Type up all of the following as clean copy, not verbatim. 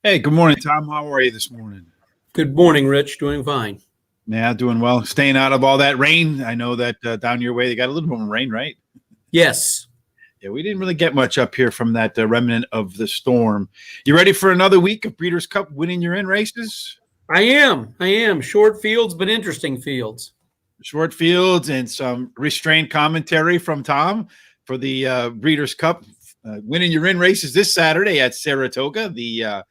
Hey, good morning, Tom. How are you this morning? Good morning, Rich. Doing fine. Yeah, doing well. Staying out of all that rain. I know that down your way they got a little bit of rain, right? Yes, Yeah, we didn't really get much up here from that remnant of the storm. You ready for another week of Breeders' Cup winning your in races? I am. I am. Short fields, but interesting fields. Short fields and some restrained commentary from Tom for the Breeders' Cup winning your in races this Saturday at Saratoga, the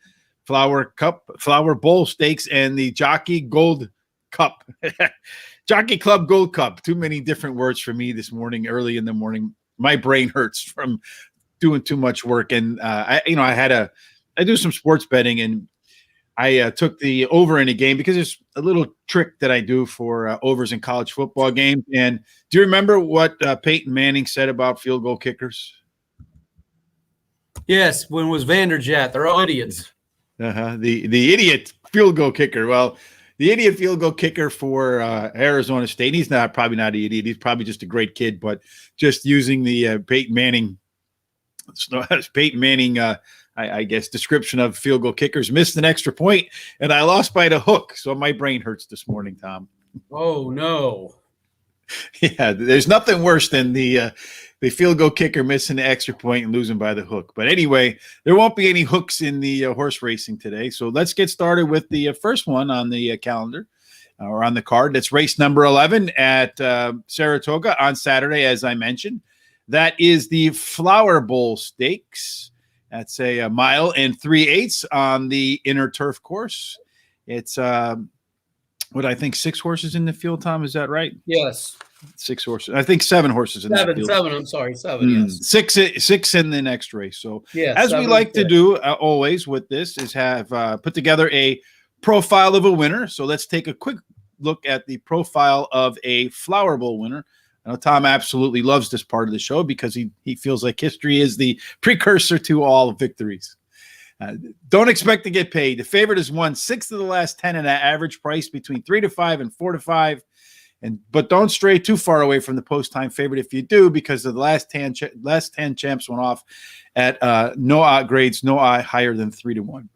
Flower Bowl Stakes, and the Jockey Gold Cup. Jockey Club Gold Cup. Too many different words for me this morning, early in the morning. My brain hurts from doing too much work. And I do some sports betting, and I took the over in a game because there's a little trick that I do for overs in college football games. And do you remember what Peyton Manning said about field goal kickers? Yes, when it was Vanderjagt, they're all idiots. The idiot field goal kicker. Well, the idiot field goal kicker for Arizona State. He's probably not an idiot. He's probably just a great kid, but just using the Peyton Manning, I guess, description of field goal kickers, missed an extra point, and I lost by the hook. So my brain hurts this morning, Tom. Oh no! Yeah, there's nothing worse than the field goal kicker missing the extra point and losing by the hook. But anyway, there won't be any hooks in the horse racing today. So let's get started with the first one on the calendar or on the card. That's race number 11 at Saratoga on Saturday, as I mentioned. That is the Flower Bowl Stakes. That's a 1 3/8 on the inner turf course. It's what I think 6 horses in the field, Tom. Is that right? Yes. 6 horses. I think 7 horses in that field. 7. I'm sorry, 7. Yes. 6 in the next race. So yes, as we like to do always with this is have put together a profile of a winner. So let's take a quick look at the profile of a Flower Bowl winner. I know Tom absolutely loves this part of the show because he feels like history is the precursor to all victories. Don't expect to get paid. The favorite has won 6 of the last 10 at an average price between 3 to 5 and 4 to 5. But don't stray too far away from the post-time favorite if you do, because the last 10 champs went off at no odd grades, no odd higher than 3 to 1.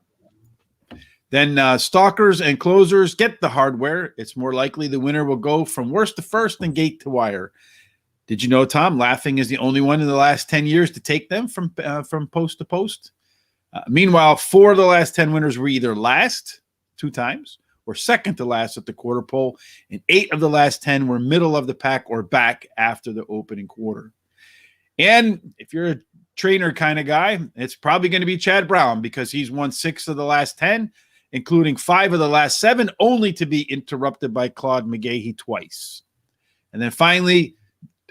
Then stalkers and closers get the hardware. It's more likely the winner will go from worst to first and gate to wire. Did you know, Tom, Laughing is the only one in the last 10 years to take them from post to post? Meanwhile, 4 of the last 10 winners were either last 2 times or second to last at the quarter pole, and 8 of the last 10 were middle of the pack or back after the opening quarter. And if you're a trainer kind of guy, it's probably going to be Chad Brown because he's won 6 of the last 10, including 5 of the last 7, only to be interrupted by Claude McGahee twice. And then finally,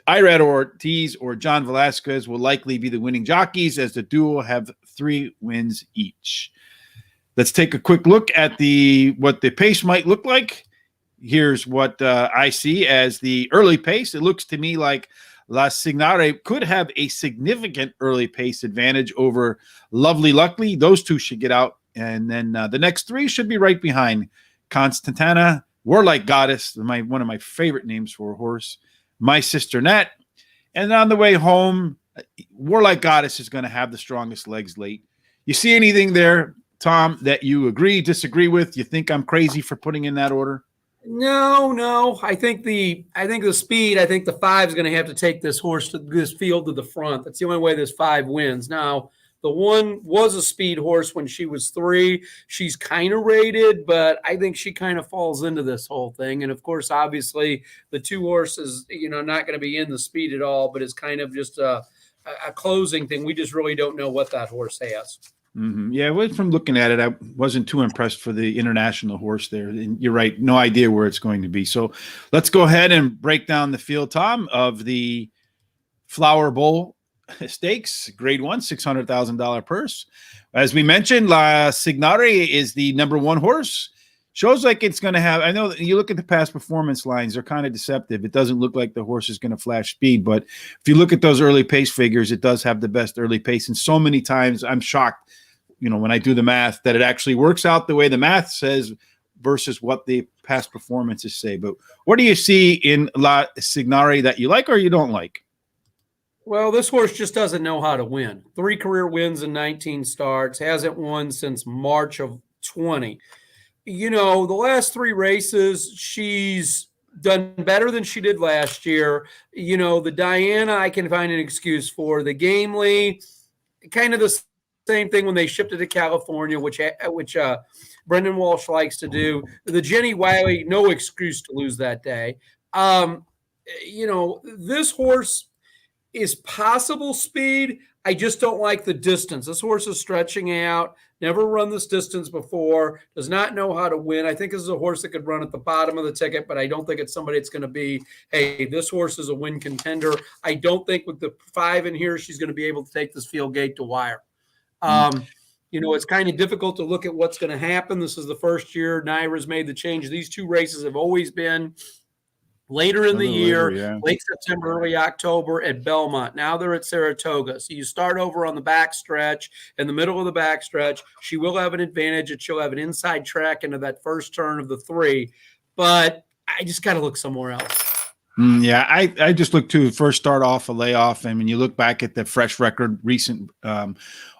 Irad Ortiz or John Velasquez will likely be the winning jockeys as the duo have 3 wins each. Let's take a quick look at what the pace might look like. Here's what I see as the early pace. It looks to me like La Signare could have a significant early pace advantage over Lovely Luckily. Those 2 should get out. And then the next 3 should be right behind. Constantana, Warlike Goddess, one of my favorite names for a horse, My Sister Nat. And on the way home, Warlike Goddess is going to have the strongest legs late. You see anything there, Tom, that you disagree with? You think I'm crazy for putting in that order? No. I think the speed. I think the 5 is going to have to take this field to the front. That's the only way this 5 wins. Now, the 1 was a speed horse when she was 3. She's kind of rated, but I think she kind of falls into this whole thing. And of course, obviously, the 2 horses, not going to be in the speed at all, but it's kind of just a closing thing. We just really don't know what that horse has. Mm-hmm. Yeah, from looking at it, I wasn't too impressed for the international horse there. And you're right, no idea where it's going to be. So let's go ahead and break down the field, Tom, of the Flower Bowl Stakes, grade 1, $600,000 purse. As we mentioned, La Signare is the number 1 horse. Shows like it's going to have, I know that you look at the past performance lines, they're kind of deceptive. It doesn't look like the horse is going to flash speed, but if you look at those early pace figures, it does have the best early pace. And so many times I'm shocked, when I do the math, that it actually works out the way the math says versus what the past performances say. But what do you see in La Signare that you like or you don't like? Well, this horse just doesn't know how to win. 3 career wins in 19 starts, hasn't won since March of 20. The last 3 races, she's done better than she did last year. The Diana, I can find an excuse for. The Gamely, kind of the same thing when they shipped it to California, which Brendan Walsh likes to do. The Jenny Wiley, no excuse to lose that day. This horse is possible speed. I just don't like the distance. This horse is stretching out, never run this distance before, does not know how to win. I think this is a horse that could run at the bottom of the ticket, but I don't think it's somebody that's going to be, hey, this horse is a win contender. I don't think with the 5 in here, she's going to be able to take this field gate to wire. It's kind of difficult to look at what's going to happen. This is the first year Naira's made the change. These 2 races have always been later in the year, late September, early October at Belmont. Now they're at Saratoga. So you start over on the back stretch. In the middle of the back stretch, she will have an advantage that she'll have an inside track into that first turn of the 3. But I just got to look somewhere else. Yeah, I just look to first start off a layoff. And when you look back at the fresh record, recent,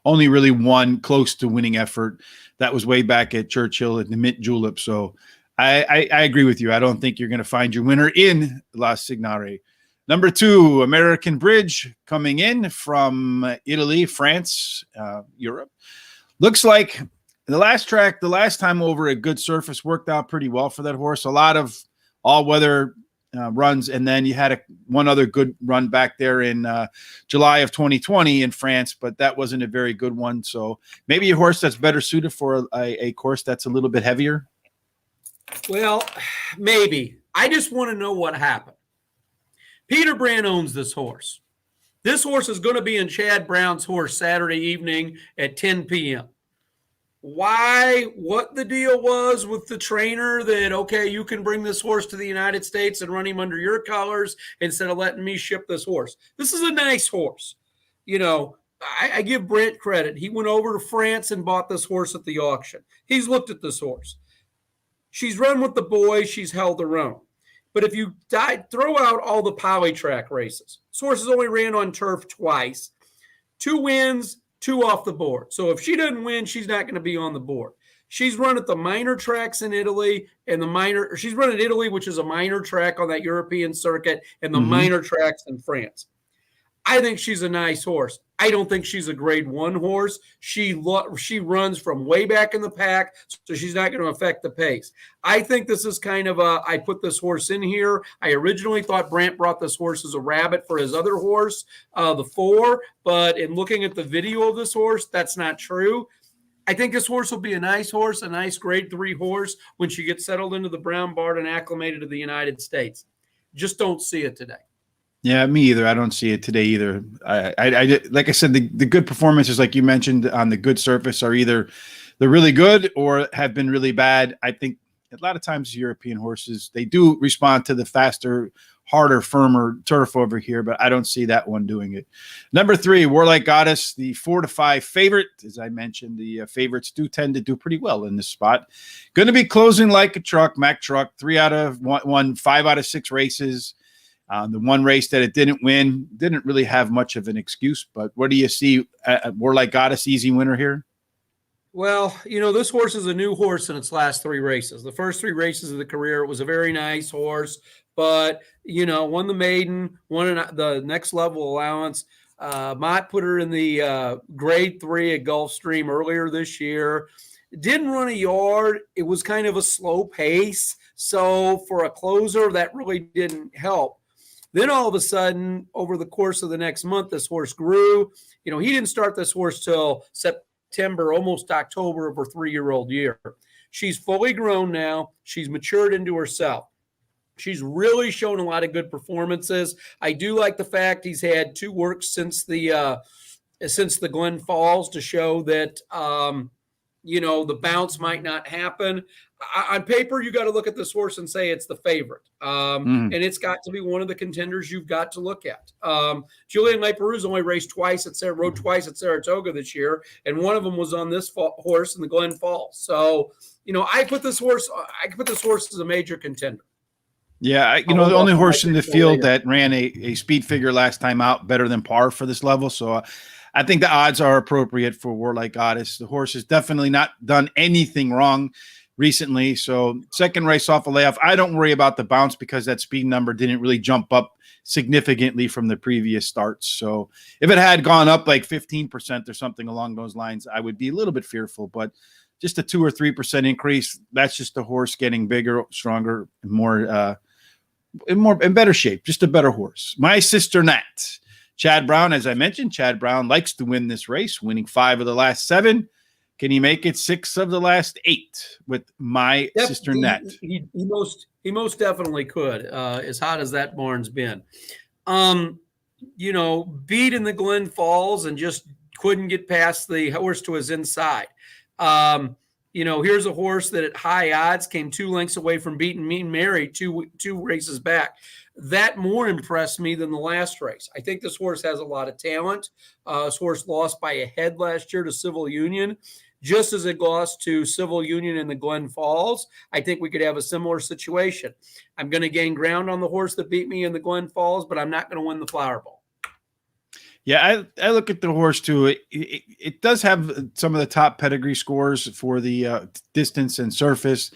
only really one close to winning effort. That was way back at Churchill at the Mint Julep. So I agree with you. I don't think you're going to find your winner in La Signare. Number 2, American Bridge, coming in from Italy, France, Europe. Looks like the last time over a good surface worked out pretty well for that horse. A lot of all-weather runs, and then you had one other good run back there in July of 2020 in France, but that wasn't a very good one. So maybe a horse that's better suited for a course that's a little bit heavier. Well, maybe. I just want to know what happened. Peter Brand owns this horse. This horse is going to be in Chad Brown's horse Saturday evening at 10 p.m. What the deal was with the trainer that, okay, you can bring this horse to the United States and run him under your colors instead of letting me ship this horse. This is a nice horse. I give Brent credit. He went over to France and bought this horse at the auction. He's looked at this horse. She's run with the boys. She's held her own. But if you throw out all the polytrack races, this horse has only ran on turf twice. 2 wins, 2 off the board. So if she doesn't win, she's not going to be on the board. She's run at the minor tracks in Italy and she's run at Italy, which is a minor track on that European circuit, and the minor tracks in France. I think she's a nice horse. I don't think she's a grade 1 horse. She runs from way back in the pack, so she's not going to affect the pace. I think this is kind of I put this horse in here. I originally thought Brant brought this horse as a rabbit for his other horse, the 4, but in looking at the video of this horse, that's not true. I think this horse will be a nice horse, a nice grade 3 horse when she gets settled into the brown barn and acclimated to the United States. Just don't see it today. Yeah, me either. I don't see it today either. I like I said, the good performances, like you mentioned, on the good surface are either they're really good or have been really bad. I think a lot of times European horses, they do respond to the faster, harder, firmer turf over here, but I don't see that one doing it. Number 3, Warlike Goddess, the 4-5 favorite. As I mentioned, the favorites do tend to do pretty well in this spot. Going to be closing like a truck, Mack truck, 3 out of 1, 5 out of 6 races. The one race that it didn't win, didn't really have much of an excuse. But what do you see? Warlike Goddess, easy winner here? Well, this horse is a new horse in its last 3 races. The first 3 races of the career, it was a very nice horse, but, won the maiden, won the next level allowance. Mott put her in the grade 3 at Gulfstream earlier this year. Didn't run a yard. It was kind of a slow pace. So for a closer, that really didn't help. Then all of a sudden, over the course of the next month, this horse grew. He didn't start this horse till September, almost October of her 3-year-old year. She's fully grown now. She's matured into herself. She's really shown a lot of good performances. I do like the fact he's had 2 works since the Glen Falls to show that, the bounce might not happen. On paper, you got to look at this horse and say it's the favorite. And it's got to be one of the contenders you've got to look at. Julian Leperou's only rode twice at Saratoga this year, and one of them was on this horse in the Glen Falls. So, I put this horse as a major contender. Yeah, I'll the hold only off on my horse in the pick till field later. that ran a speed figure last time out better than par for this level. So I think the odds are appropriate for Warlike Goddess. The horse has definitely not done anything wrong recently. So second race off a layoff. I don't worry about the bounce because that speed number didn't really jump up significantly from the previous starts. So if it had gone up like 15% or something along those lines, I would be a little bit fearful. But just a 2 or 3% increase, that's just the horse getting bigger, stronger, more in better shape, just a better horse. My Sister Nat. Chad Brown, as I mentioned, Chad Brown likes to win this race, winning 5 of the last 7. Can he make it 6 of the last 8 with My Sister Nat? He most definitely could. As hot as that barn's been, beat in the Glen Falls and just couldn't get past the horse to his inside. Here's a horse that at high odds came 2 lengths away from beating Mean Mary two races back. That more impressed me than the last race. I think this horse has a lot of talent. This horse lost by a head last year to Civil Union. Just as it lost to Civil Union in the Glen Falls, I think we could have a similar situation. I'm going to gain ground on the horse that beat me in the Glen Falls, but I'm not going to win the Flower Bowl. Yeah, I look at the horse too. It does have some of the top pedigree scores for the distance and surface.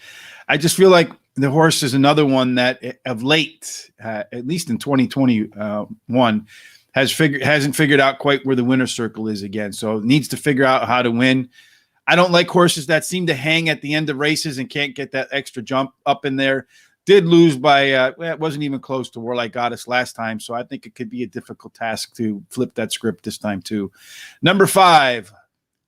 I just feel like the horse is another one that of late, at least in 2021, hasn't figured out quite where the winner's circle is again. So it needs to figure out how to win. I don't like horses that seem to hang at the end of races and can't get that extra jump up in there. Did lose by, it wasn't even close to Warlike Goddess last time. So I think it could be a difficult task to flip that script this time too. Number 5,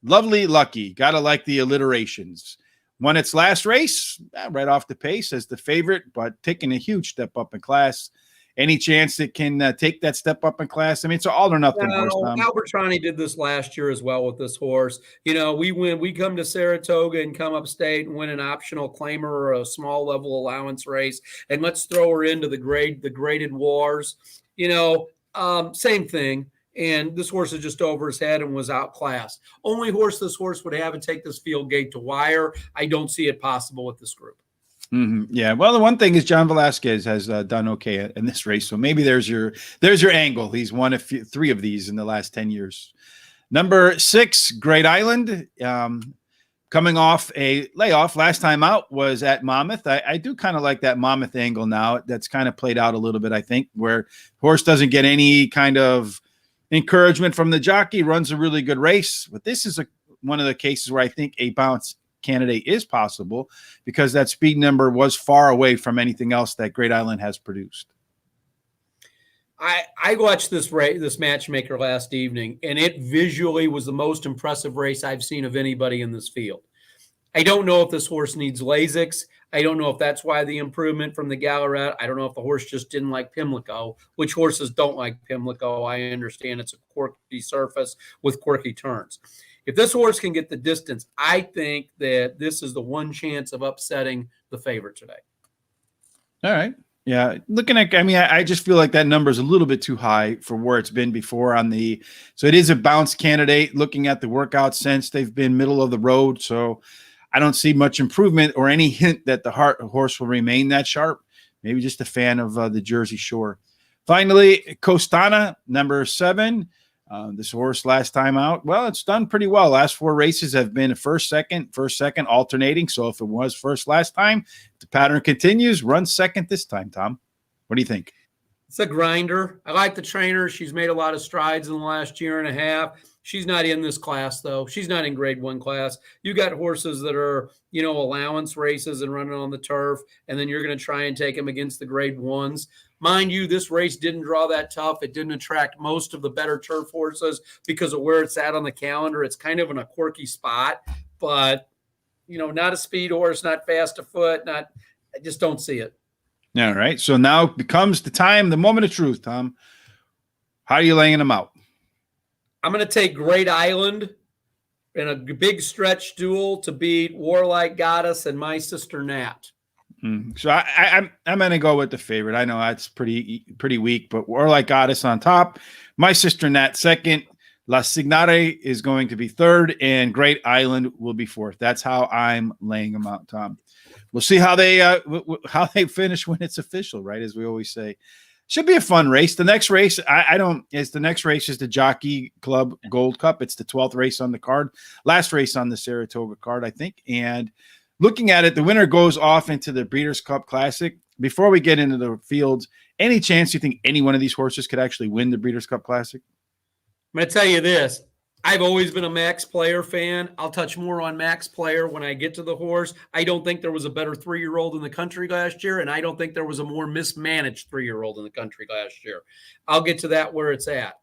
Lovely Lucky. Got to like the alliterations. Won its last race, right off the pace as the favorite, but taking a huge step up in class. Any chance it can take that step up in class? I mean, it's an all or nothing horse. Albert Trani did this last year as well with this horse. We come to Saratoga and come upstate and win an optional claimer or a small level allowance race, and let's throw her into the graded wars. Same thing. And this horse is just over his head and was outclassed. Only horse this horse would have and take this field gate to wire. I don't see it possible with this group. Mm-hmm. Yeah. Well, the one thing is John Velasquez has done okay in this race. So maybe there's your angle. He's won 3 of these in the last 10 years. Number 6, Great Island. Coming off a layoff. Last time out was at Monmouth. I do kind of like that Monmouth angle now. That's kind of played out a little bit, I think, where horse doesn't get any kind of encouragement from the jockey, runs a really good race. But this is one of the cases where I think a bounce candidate is possible because that speed number was far away from anything else that Great Island has produced. I watched this matchmaker last evening, and it visually was the most impressive race I've seen of anybody in this field. I don't know if this horse needs Lasix. I don't know if that's why the improvement from the Gallarat. I don't know if the horse just didn't like Pimlico, which horses don't like Pimlico. I understand it's a quirky surface with quirky turns. If this horse can get the distance, I think that this is the one chance of upsetting the favorite today. All right. Yeah. I just feel like that number is a little bit too high for where it's been before so it is a bounce candidate. Looking at the workout since, they've been middle of the road. So I don't see much improvement or any hint that the horse will remain that sharp. Maybe just a fan of the Jersey Shore. Finally, Costana, number 7. This horse last time out, well, it's done pretty well. Last 4 races have been first, second, alternating. So if it was first last time, the pattern continues, run second this time, Tom. What do you think? It's a grinder. I like the trainer. She's made a lot of strides in the last year and a half. She's not in this class, though. She's not in grade 1 class. You got horses that are, allowance races and running on the turf, and then you're going to try and take them against the grade 1s. Mind you, this race didn't draw that tough. It didn't attract most of the better turf horses because of where it's at on the calendar. It's kind of in a quirky spot, but, not a speed horse, not fast afoot, I just don't see it. All right. So now becomes the moment of truth, Tom. How are you laying them out? I'm going to take Great Island in a big stretch duel to beat Warlike Goddess and My Sister Nat. So I'm going to go with the favorite. I know that's pretty weak, but Warlike Goddess on top. My Sister Nat second. La Signare is going to be third, and Great Island will be fourth. That's how I'm laying them out, Tom. We'll see how they finish when it's official, right? As we always say. Should be a fun race. The next race, the next race is the Jockey Club Gold Cup. It's the 12th race on the card. Last race on the Saratoga card, I think. And looking at it, the winner goes off into the Breeders' Cup Classic. Before we get into the fields, any chance you think any one of these horses could actually win the Breeders' Cup Classic? I'm going to tell you this. I've always been a Max Player fan. I'll touch more on Max Player when I get to the horse. I don't think there was a better 3-year-old in the country last year, and I don't think there was a more mismanaged 3-year-old in the country last year. I'll get to that where it's at.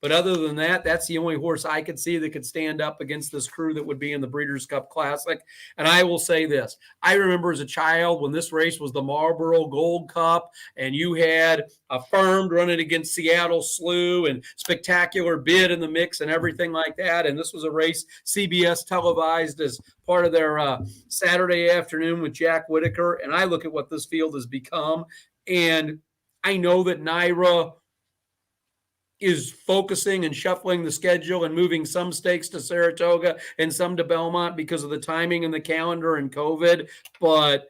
But other than that, that's the only horse I could see that could stand up against this crew that would be in the Breeders' Cup Classic. And I will say this. I remember as a child when this race was the Marlboro Gold Cup, and you had Affirmed running against Seattle Slew and Spectacular Bid in the mix and everything like that. And this was a race CBS televised as part of their Saturday afternoon with Jack Whitaker. And I look at what this field has become, and I know that Naira is focusing and shuffling the schedule and moving some stakes to Saratoga and some to Belmont because of the timing and the calendar and COVID. But,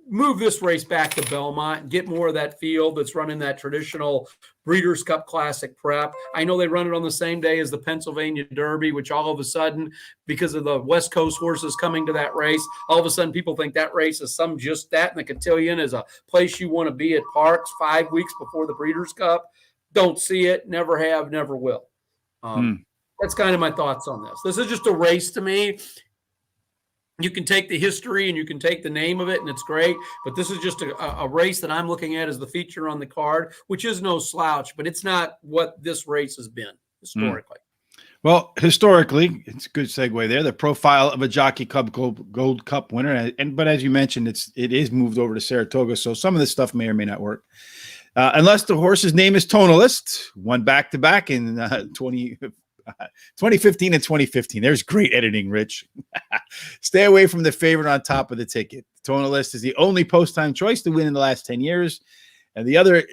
move this race back to Belmont, get more of that field that's running that traditional Breeders' Cup Classic prep. I know they run it on the same day as the Pennsylvania Derby, which all of a sudden, because of the West Coast horses coming to that race, all of a sudden people think that race is some just that, and the Cotillion is a place you want to be at Parks 5 weeks before the Breeders' Cup. Don't see it, never have, never will. That's kind of my thoughts on this. This is just a race to me. You can take the history and you can take the name of it, and it's great. But this is just a race that I'm looking at as the feature on the card, which is no slouch, but it's not what this race has been historically. Well, historically, it's a good segue there. The profile of a Jockey Club Gold Cup winner, but as you mentioned, it is moved over to Saratoga, so some of this stuff may or may not work. Unless the horse's name is Tonalist, won back-to-back in 2015 and 2015. There's great editing, Rich. Stay away from the favorite on top of the ticket. Tonalist is the only post-time choice to win in the last 10 years. And the other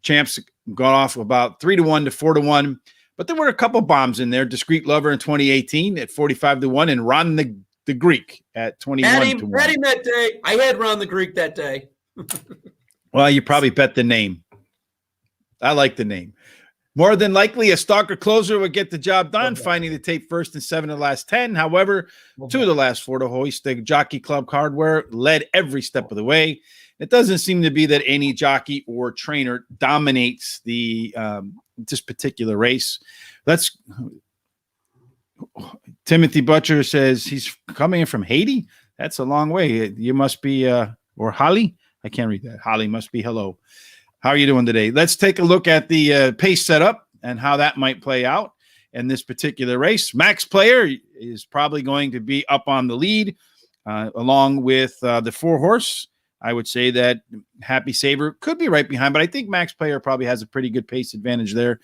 champs gone off about 3-1 to 4-1. But there were a couple bombs in there. Discreet Lover in 2018 at 45-1 and Ron the Greek at 21-1. Had him that day. I had Ron the Greek that day. Well, you probably bet the name. I like the name. More than likely, a stalker closer would get the job done, finding the tape first and 7 of the last 10. However, 2 of the last 4 to hoist the Jockey Club hardware led every step of the way. It doesn't seem to be that any jockey or trainer dominates the this particular race. Timothy Butcher says he's coming in from Haiti. That's a long way. You must be, or Holly. I can't read that. Holly must be hello. How are you doing today? Let's take a look at the pace setup and how that might play out in this particular race. Max Player is probably going to be up on the lead along with the 4-horse. I would say that Happy Savor could be right behind, but I think Max Player probably has a pretty good pace advantage there.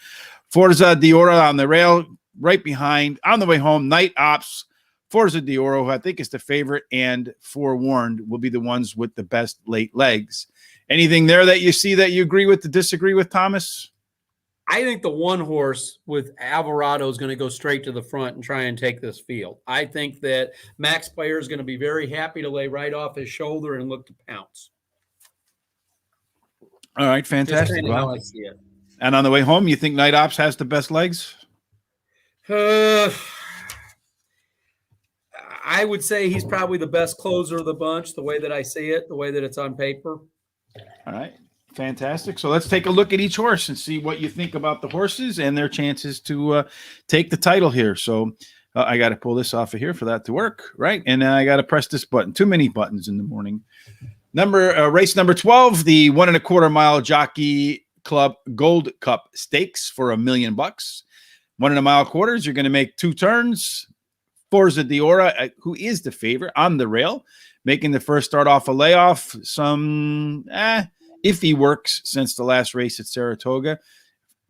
Forza Diora on the rail, right behind. On the way home, Night Ops, Forza Dioro, who I think is the favorite, and Forewarned will be the ones with the best late legs. Anything there that you see that you agree with, to disagree with, Thomas? I think the 1 horse with Alvarado is going to go straight to the front and try and take this field. I think that Max Player is going to be very happy to lay right off his shoulder and look to pounce. All right, fantastic. Well, how I see it. And on the way home, you think Night Ops has the best legs? I would say he's probably the best closer of the bunch, the way that I see it, the way that it's on paper. All right, fantastic. So let's take a look at each horse and see what you think about the horses and their chances to take the title here. So I got to pull this off of here for that to work, right? And I got to press this button. Too many buttons in the morning. Race number 12, the 1 1/4 mile Jockey Club Gold Cup Stakes for $1 million. 1 1/4 mile quarters. You're going to make 2 turns. Forza Diora, who is the favorite on the rail, making the first start off a layoff. Some iffy works since the last race at Saratoga.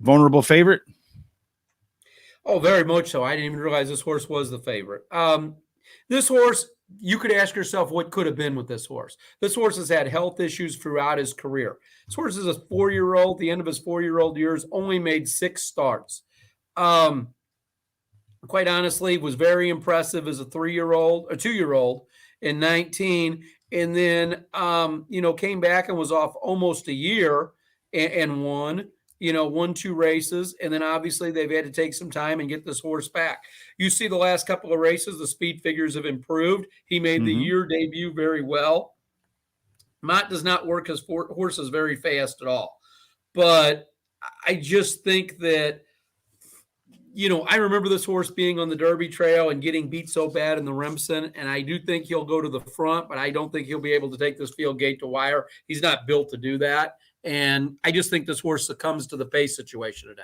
Vulnerable favorite? Oh, very much so. I didn't even realize this horse was the favorite. This horse, you could ask yourself what could have been with this horse. This horse has had health issues throughout his career. This horse is a 4-year-old. The end of his 4-year-old years, only made 6 starts. Quite honestly, was very impressive as a 3-year-old or 2-year-old in 19, and then came back and was off almost a year and won. Won 2 races, and then obviously they've had to take some time and get this horse back. You see the last couple of races, the speed figures have improved. He made the year debut very well. Mott does not work his horses very fast at all. But I just think that, I remember this horse being on the Derby Trail and getting beat so bad in the Remsen, and I do think he'll go to the front, but I don't think he'll be able to take this field gate to wire. He's not built to do that. And I just think this horse succumbs to the pace situation today.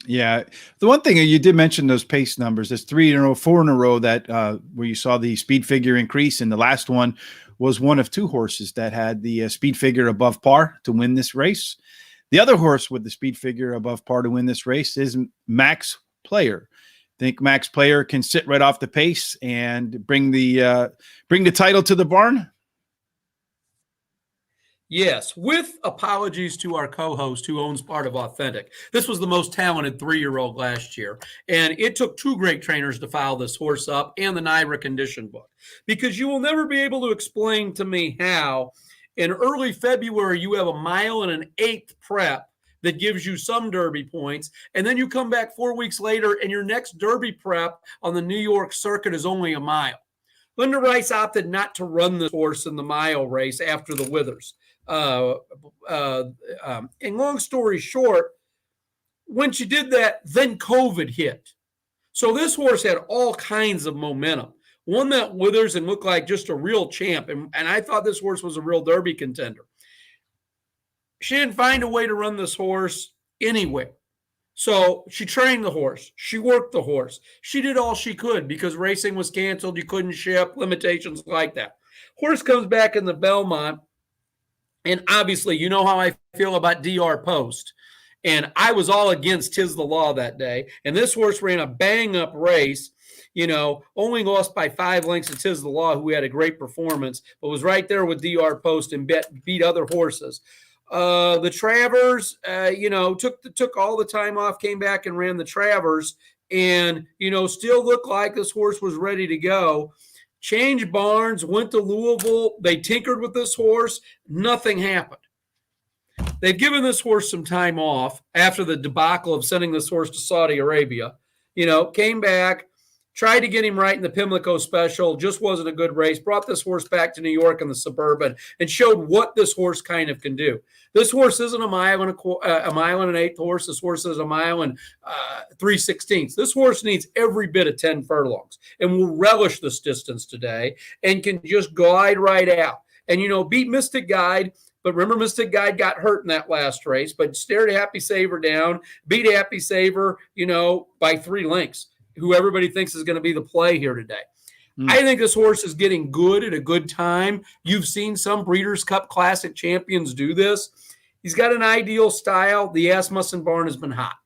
Yeah. The one thing you did mention those pace numbers, there's 3 in a row, 4 in a row that where you saw the speed figure increase. And the last one was one of 2 horses that had the speed figure above par to win this race. The other horse with the speed figure above par to win this race is Max Player. I think Max Player can sit right off the pace and bring the title to the barn. Yes, with apologies to our co-host who owns part of Authentic. This was the most talented 3-year-old last year, and it took 2 great trainers to file this horse up and the NYRA condition book, because you will never be able to explain to me how in early February you have a 1.125 prep that gives you some Derby points, and then you come back 4 weeks later and your next Derby prep on the New York circuit is only a mile. Linda Rice opted not to run the horse in the mile race after the Withers. And long story short, when she did that, then COVID hit. So this horse had all kinds of momentum. Won that Withers and looked like just a real champ. And I thought this horse was a real Derby contender. She didn't find a way to run this horse anywhere. So she trained the horse. She worked the horse. She did all she could because racing was canceled. You couldn't ship, limitations like that. Horse comes back in the Belmont. And obviously, you know how I feel about DR Post. And I was all against Tis the Law that day. And this horse ran a bang-up race, only lost by 5 lengths to Tis the Law, who had a great performance, but was right there with DR Post and beat other horses. The Travers, took all the time off, came back and ran the Travers, and, still looked like this horse was ready to go. Changed barns, went to Louisville. They tinkered with this horse. Nothing happened. They've given this horse some time off after the debacle of sending this horse to Saudi Arabia. Came back, tried to get him right in the Pimlico Special. Just wasn't a good race. Brought this horse back to New York in the Suburban and showed what this horse kind of can do. This horse isn't a 1.125 horse. This horse is a 3/16. This horse needs every bit of 10 furlongs and will relish this distance today and can just glide right out. And, beat Mystic Guide. But remember, Mystic Guide got hurt in that last race, but stared Happy Savor down, beat Happy Savor, by 3 lengths, who everybody thinks is going to be the play here today. I think this horse is getting good at a good time. You've seen some Breeders' Cup Classic champions do this. He's got an ideal style. The Asmussen barn has been hot.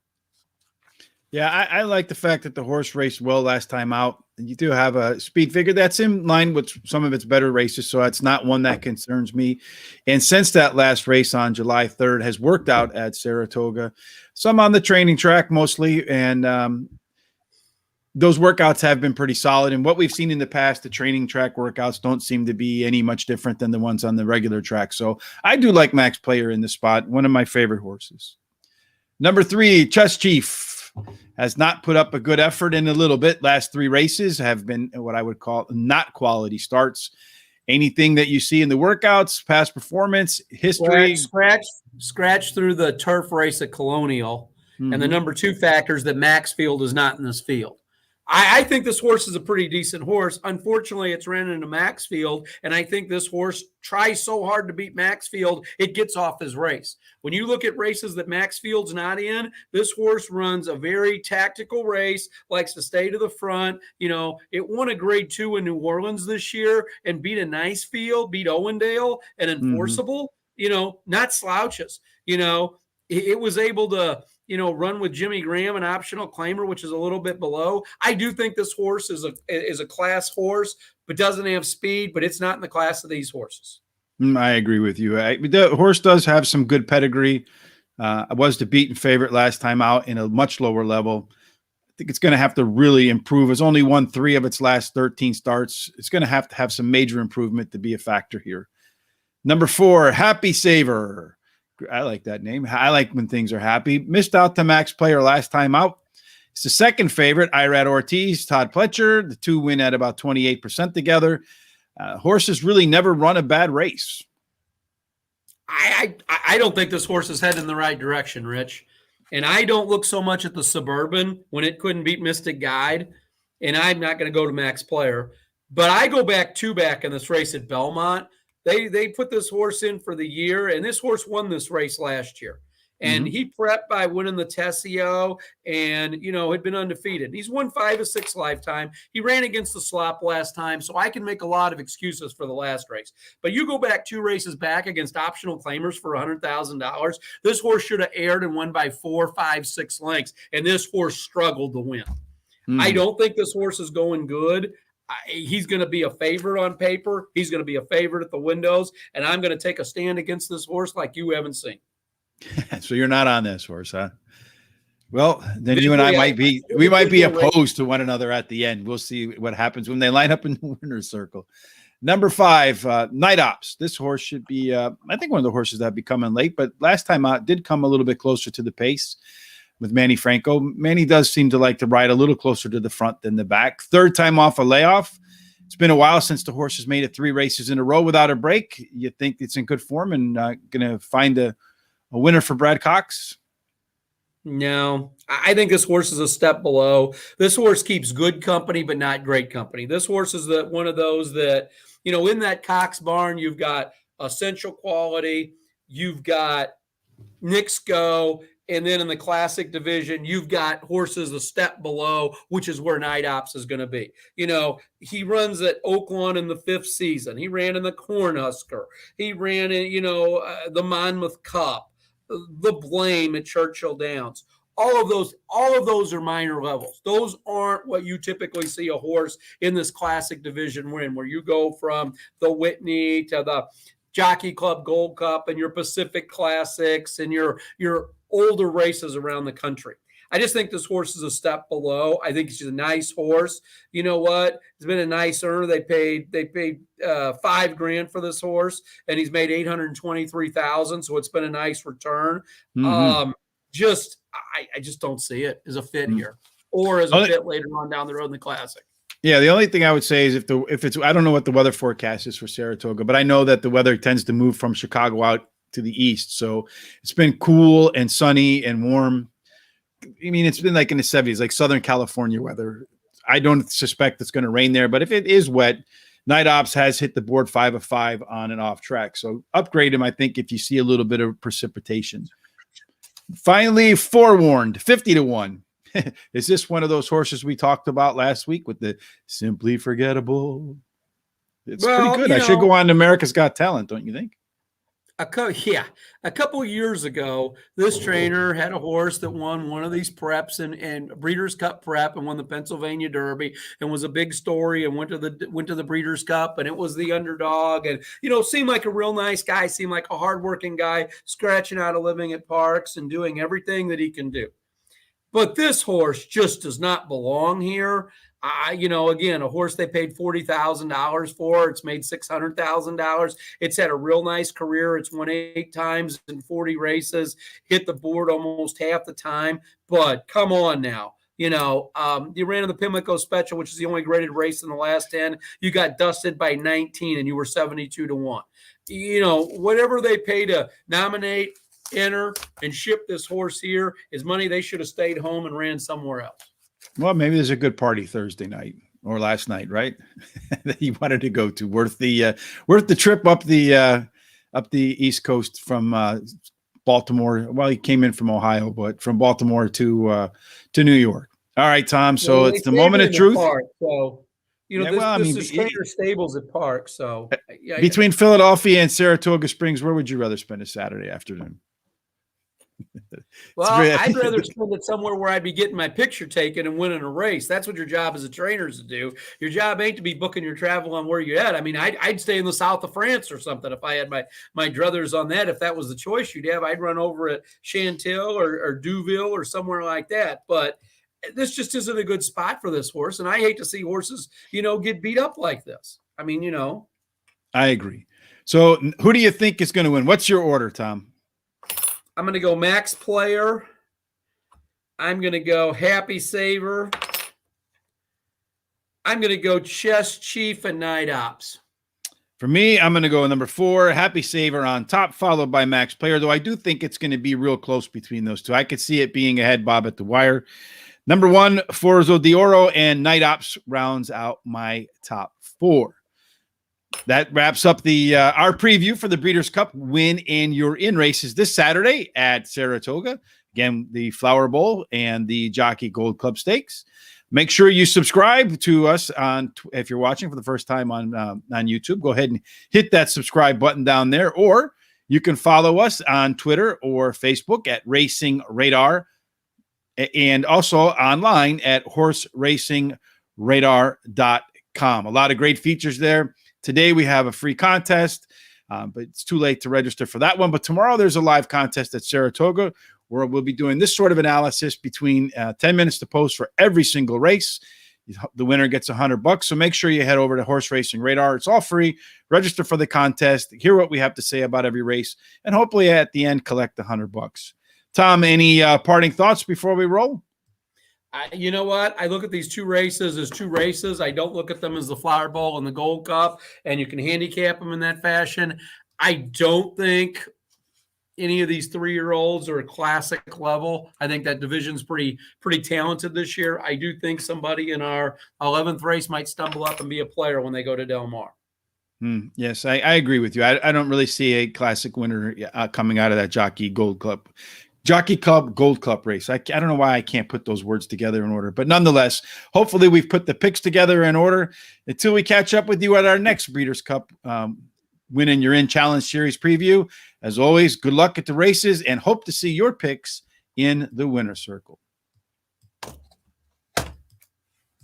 Yeah, I like the fact that the horse raced well last time out. You do have a speed figure that's in line with some of its better races, so that's not one that concerns me. And since that last race on July 3rd has worked out at Saratoga, some on the training track mostly, and those workouts have been pretty solid. And what we've seen in the past, the training track workouts don't seem to be any much different than the ones on the regular track. So I do like Max Player in this spot, one of my favorite horses. Number 3, Chess Chief. Has not put up a good effort in a little bit. Last 3 races have been what I would call not quality starts. Anything that you see in the workouts, past performance, history. Scratch through the turf race at Colonial. And the number 2 factors that Maxfield is not in this field. I think this horse is a pretty decent horse. Unfortunately, it's ran into Maxfield, and I think this horse tries so hard to beat Maxfield, it gets off his race. When you look at races that Maxfield's not in, this horse runs a very tactical race, likes to stay to the front. It won a grade 2 in New Orleans this year and beat a nice field, beat Owendale and Enforceable, not slouches. It was able to, run with Jimmy Graham, an optional claimer, which is a little bit below. I do think this horse is a class horse, but doesn't have speed, but it's not in the class of these horses. I agree with you. The horse does have some good pedigree. I was the beaten favorite last time out in a much lower level. I think it's going to have to really improve. It's only won 3 of its last 13 starts. It's going to have some major improvement to be a factor here. Number 4, Happy Savor. I like that name. I like when things are happy. Missed out to Max Player last time out. It's the second favorite, Irad Ortiz, Todd Pletcher. The 2 win at about 28% together. Horses really never run a bad race. I don't think this horse is heading in the right direction, Rich. And I don't look so much at the Suburban when it couldn't beat Mystic Guide. And I'm not going to go to Max Player. But I go back in this race at Belmont. They put this horse in for the year, and this horse won this race last year. And he prepped by winning the Tessio and, had been undefeated. He's won 5 of 6 lifetime. He ran against the slop last time, so I can make a lot of excuses for the last race. But you go back 2 races back against optional claimers for $100,000. This horse should have aired and won by 4, 5, 6 lengths, and this horse struggled to win. I don't think this horse is going good. He's going to be a favorite on paper. He's going to be a favorite at the windows, and I'm going to take a stand against this horse like you haven't seen. So you're not on this horse, huh? Well, then you and I might be opposed to one another at the end. We'll see what happens when they line up in the winner's circle. Number 5, Night Ops. This horse should be, I think, one of the horses that have been coming late, but last time out did come a little bit closer to the pace with Manny Franco. Manny does seem to like to ride a little closer to the front than the back. 3rd time off a layoff. It's been a while since the horse has made it 3 races in a row without a break. You think it's in good form and going to find a winner for Brad Cox? No, I think this horse is a step below. This horse keeps good company, but not great company. This horse is one of those that, in that Cox barn, you've got Essential Quality, you've got Knicks Go, and then in the classic division, you've got horses a step below, which is where Night Ops is going to be. He runs at Oaklawn in the 5th season. He ran in the Cornhusker. He ran in, the Monmouth Cup, the Blame at Churchill Downs. All of those are minor levels. Those aren't what you typically see a horse in this classic division win, where you go from the Whitney to the Jockey Club Gold Cup and your Pacific Classics and your older races around the country. I just think this horse is a step below. I think she's a nice horse. You know what? It's been a nice earner. They paid $5,000 for this horse, and he's made $823,000. So it's been a nice return. I just don't see it as a fit here, or as a fit later on down the road in the Classic. Yeah, the only thing I would say is if it's I don't know what the weather forecast is for Saratoga, but I know that the weather tends to move from Chicago out to the east. So it's been cool and sunny and warm. I mean, it's been like in the 70s, like Southern California weather. I don't suspect it's going to rain there, but if it is wet, Night Ops has hit the board 5 of 5 on and off track. So upgrade him, I think, if you see a little bit of precipitation. Finally, Forewarned, 50-1. Is this one of those horses we talked about last week with the Simply Forgettable? It's pretty good. I should go on to America's Got Talent, don't you think? A couple years ago, this trainer had a horse that won one of these preps and Breeders' Cup prep and won the Pennsylvania Derby and was a big story and went to the Breeders' Cup, and it was the underdog, and seemed like a real nice guy, seemed like a hardworking guy, scratching out a living at parks and doing everything that he can do. But this horse just does not belong here. Again, a horse they paid $40,000 for. It's made $600,000. It's had a real nice career. It's won 8 times in 40 races, hit the board almost half the time. But come on now. You ran in the Pimlico Special, which is the only graded race in the last 10. You got dusted by 19 and you were 72-1. Whatever they pay to nominate, enter, and ship this horse here is money they should have stayed home and ran somewhere else. Well, maybe there's a good party Thursday night or last night, right? That he wanted to go to, worth the trip up the East Coast from Baltimore. Well, he came in from Ohio, but from Baltimore to New York. All right, Tom. So it's the moment of truth. Park, so this is Trainer Stables at Park. So between Philadelphia and Saratoga Springs, where would you rather spend a Saturday afternoon? Well, I'd rather spend it somewhere where I'd be getting my picture taken and winning a race. That's what your job as a trainer is to do. Your job ain't to be booking your travel on where you're at. I mean, I'd stay in the south of France or something if I had my druthers on that. If that was the choice you'd have, I'd run over at Chantil or Deauville or somewhere like that. But this just isn't a good spot for this horse. And I hate to see horses, get beat up like this. I mean, I agree. So who do you think is going to win? What's your order, Tom? I'm going to go Max Player. I'm going to go Happy Savor. I'm going to go Chess Chief and Night Ops. For me, I'm going to go number 4, Happy Savor on top, followed by Max Player, though I do think it's going to be real close between those two. I could see it being ahead Bob at the wire. Number 1, Forzo d'Oro, and Night Ops rounds out my top 4. That wraps up the our preview for the Breeders' Cup Win and You're In races this Saturday at Saratoga. Again, the Flower Bowl and the Jockey Gold Club Stakes. Make sure you subscribe to us if you're watching for the first time on YouTube. Go ahead and hit that subscribe button down there, or you can follow us on Twitter or Facebook at Racing Radar, and also online at horseracingradar.com. A lot of great features there. Today we have a free contest, but it's too late to register for that one. But tomorrow there's a live contest at Saratoga where we'll be doing this sort of analysis between 10 minutes to post for every single race. The winner gets $100. So make sure you head over to Horse Racing Radar. It's all free. Register for the contest. Hear what we have to say about every race, and hopefully at the end collect $100. Tom, any parting thoughts before we roll? You know what? I look at these two races as two races. I don't look at them as the Flower Bowl and the Gold Cup, and you can handicap them in that fashion. I don't think any of these 3-year-olds are a classic level. I think that division's pretty talented this year. I do think somebody in our 11th race might stumble up and be a player when they go to Del Mar. Yes, I agree with you. I don't really see a classic winner coming out of that Jockey Gold Club Gold Club race. I don't know why I can't put those words together in order, but nonetheless, hopefully we've put the picks together in order until we catch up with you at our next Breeders' Cup Win and You're In Challenge Series preview. As always, good luck at the races and hope to see your picks in the winner's circle.